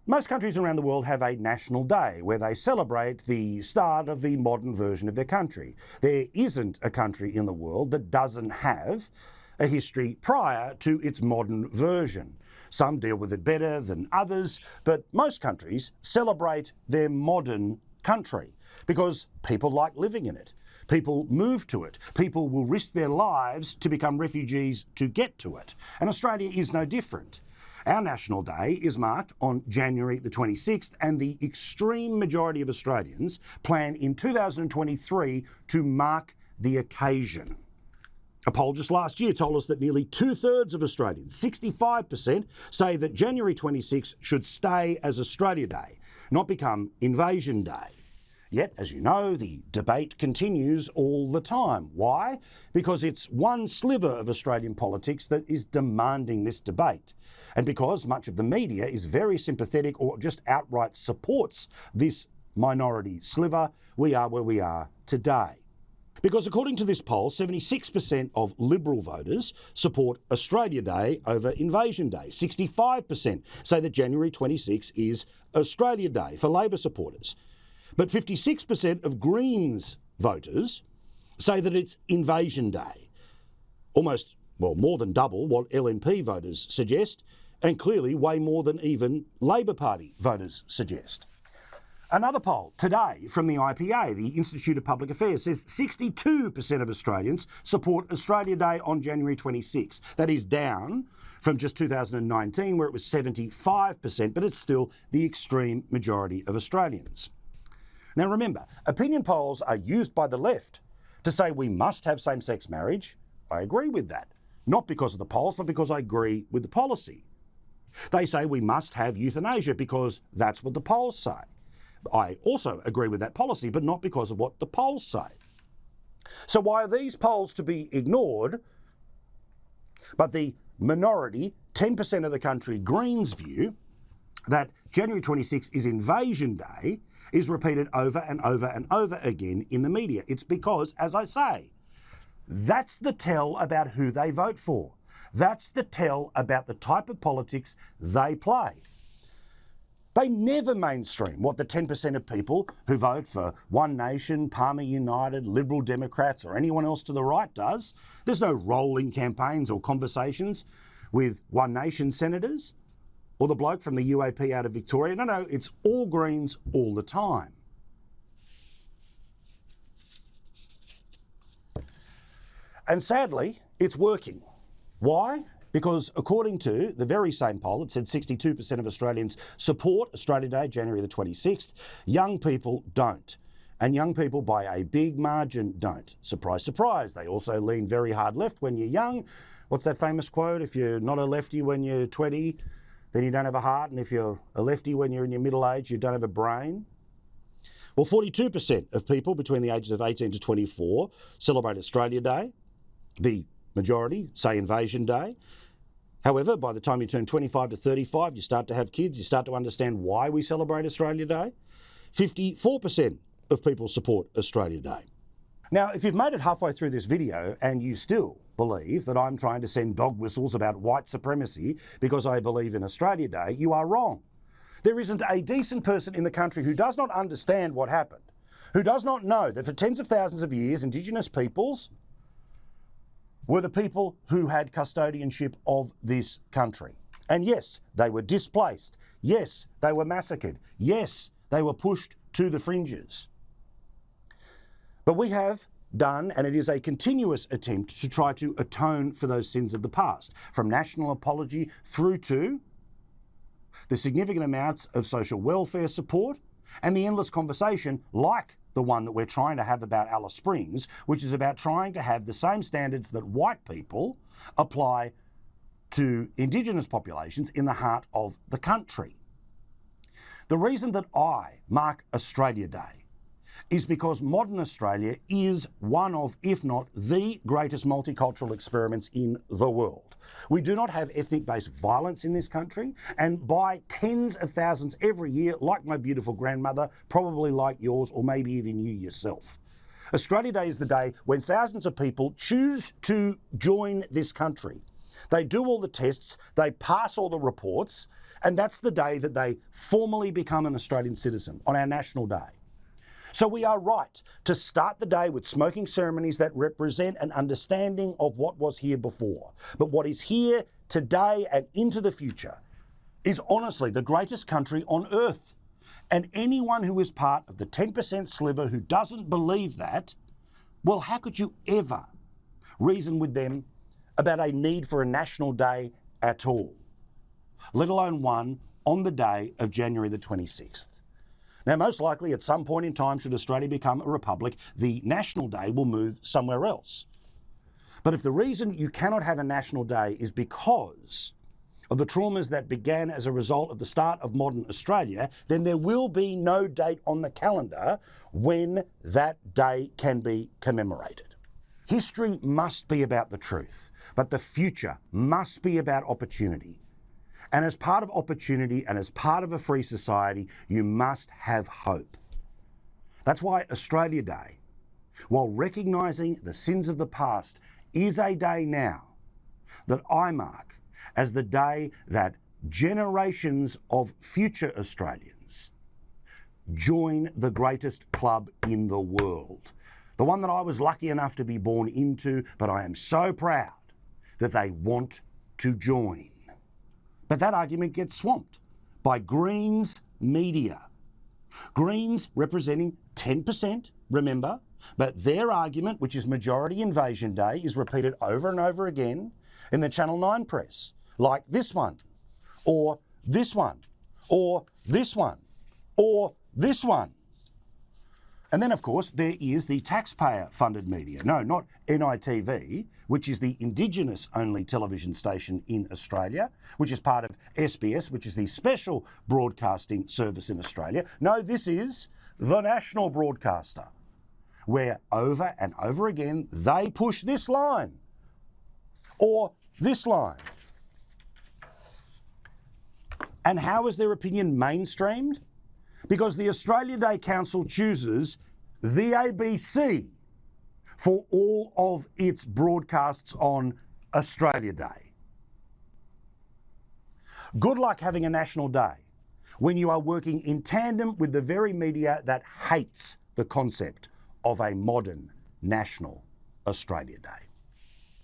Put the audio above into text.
Most countries around the world have a national day where they celebrate the start of the modern version of their country. There isn't a country in the world that doesn't have a history prior to its modern version. Some deal with it better than others, but most countries celebrate their modern country because people like living in it. People move to it. People will risk their lives to become refugees to get to it. And Australia is no different. Our National Day is marked on January the 26th, and the extreme majority of Australians plan in 2023 to mark the occasion. A poll just last year told us that nearly 2/3 of Australians, 65%, say that January 26 should stay as Australia Day, not become Invasion Day. Yet, as you know, the debate continues all the time. Why? Because it's one sliver of Australian politics that is demanding this debate. And because much of the media is very sympathetic or just outright supports this minority sliver, we are where we are today. Because according to this poll, 76% of Liberal voters support Australia Day over Invasion Day. 65% say that January 26 is Australia Day for Labor supporters. But 56% of Greens voters say that it's Invasion Day. Almost, well, more than double what LNP voters suggest, and clearly way more than even Labor Party voters suggest. Another poll today from the IPA, the Institute of Public Affairs, says 62% of Australians support Australia Day on January 26. That is down from just 2019, where it was 75%, but it's still the extreme majority of Australians. Now remember, opinion polls are used by the left to say we must have same-sex marriage. I agree with that. Not because of the polls, but because I agree with the policy. They say we must have euthanasia because that's what the polls say. I also agree with that policy, but not because of what the polls say. So why are these polls to be ignored, but the minority, 10% of the country, Greens view that January 26 is Invasion Day is repeated over and over and over again in the media? It's because, as I say, that's the tell about who they vote for. That's the tell about the type of politics they play. They never mainstream what the 10% of people who vote for One Nation, Palmer United, Liberal Democrats or anyone else to the right does. There's no rolling campaigns or conversations with One Nation senators or the bloke from the UAP out of Victoria. No, it's all Greens all the time. And sadly, it's working. Why? Because according to the very same poll, it said 62% of Australians support Australia Day, January the 26th. Young people don't. And young people, by a big margin, don't. Surprise, surprise. They also lean very hard left when you're young. What's that famous quote? If you're not a lefty when you're 20, then you don't have a heart. And if you're a lefty when you're in your middle age, you don't have a brain. Well, 42% of people between the ages of 18 to 24 celebrate Australia Day. The majority say Invasion Day. However, by the time you turn 25 to 35, you start to have kids, you start to understand why we celebrate Australia Day. 54% of people support Australia Day. Now, if you've made it halfway through this video and you still believe that I'm trying to send dog whistles about white supremacy because I believe in Australia Day, you are wrong. There isn't a decent person in the country who does not understand what happened, who does not know that for tens of thousands of years, Indigenous peoples were the people who had custodianship of this country. And yes, they were displaced. Yes, they were massacred. Yes, they were pushed to the fringes. But we have done, and it is a continuous attempt to try to atone for those sins of the past, from national apology through to the significant amounts of social welfare support and the endless conversation like the one that we're trying to have about Alice Springs, which is about trying to have the same standards that white people apply to Indigenous populations in the heart of the country. The reason that I mark Australia Day is because modern Australia is one of, if not the greatest multicultural experiments in the world. We do not have ethnic-based violence in this country, and by tens of thousands every year, like my beautiful grandmother, probably like yours, or maybe even you yourself. Australia Day is the day when thousands of people choose to join this country. They do all the tests, they pass all the reports, And that's the day that they formally become an Australian citizen, on our National Day. So we are right to start the day with smoking ceremonies that represent an understanding of what was here before. But what is here today and into the future is honestly the greatest country on earth. And anyone who is part of the 10% sliver who doesn't believe that, well, how could you ever reason with them about a need for a national day at all, let alone one on the day of January the 26th? Now, most likely at some point in time, should Australia become a republic, the National Day will move somewhere else. But if the reason you cannot have a National Day is because of the traumas that began as a result of the start of modern Australia, then there will be no date on the calendar when that day can be commemorated. History must be about the truth, but the future must be about opportunity. And as part of opportunity and as part of a free society, you must have hope. That's why Australia Day, while recognising the sins of the past, is a day now that I mark as the day that generations of future Australians join the greatest club in the world. The one that I was lucky enough to be born into, but I am so proud that they want to join. But that argument gets swamped by Greens media. Greens representing 10%, remember, but their argument, which is Majority Invasion Day, is repeated over and over again in the Channel 9 press, like this one, or this one, or this one, or this one. And then, of course, there is the taxpayer-funded media. No, not NITV, which is the Indigenous-only television station in Australia, which is part of SBS, which is the special broadcasting service in Australia. No, this is the national broadcaster, where over and over again they push this line or this line. And how is their opinion mainstreamed? Because the Australia Day Council chooses the ABC for all of its broadcasts on Australia Day. Good luck having a national day when you are working in tandem with the very media that hates the concept of a modern national Australia Day.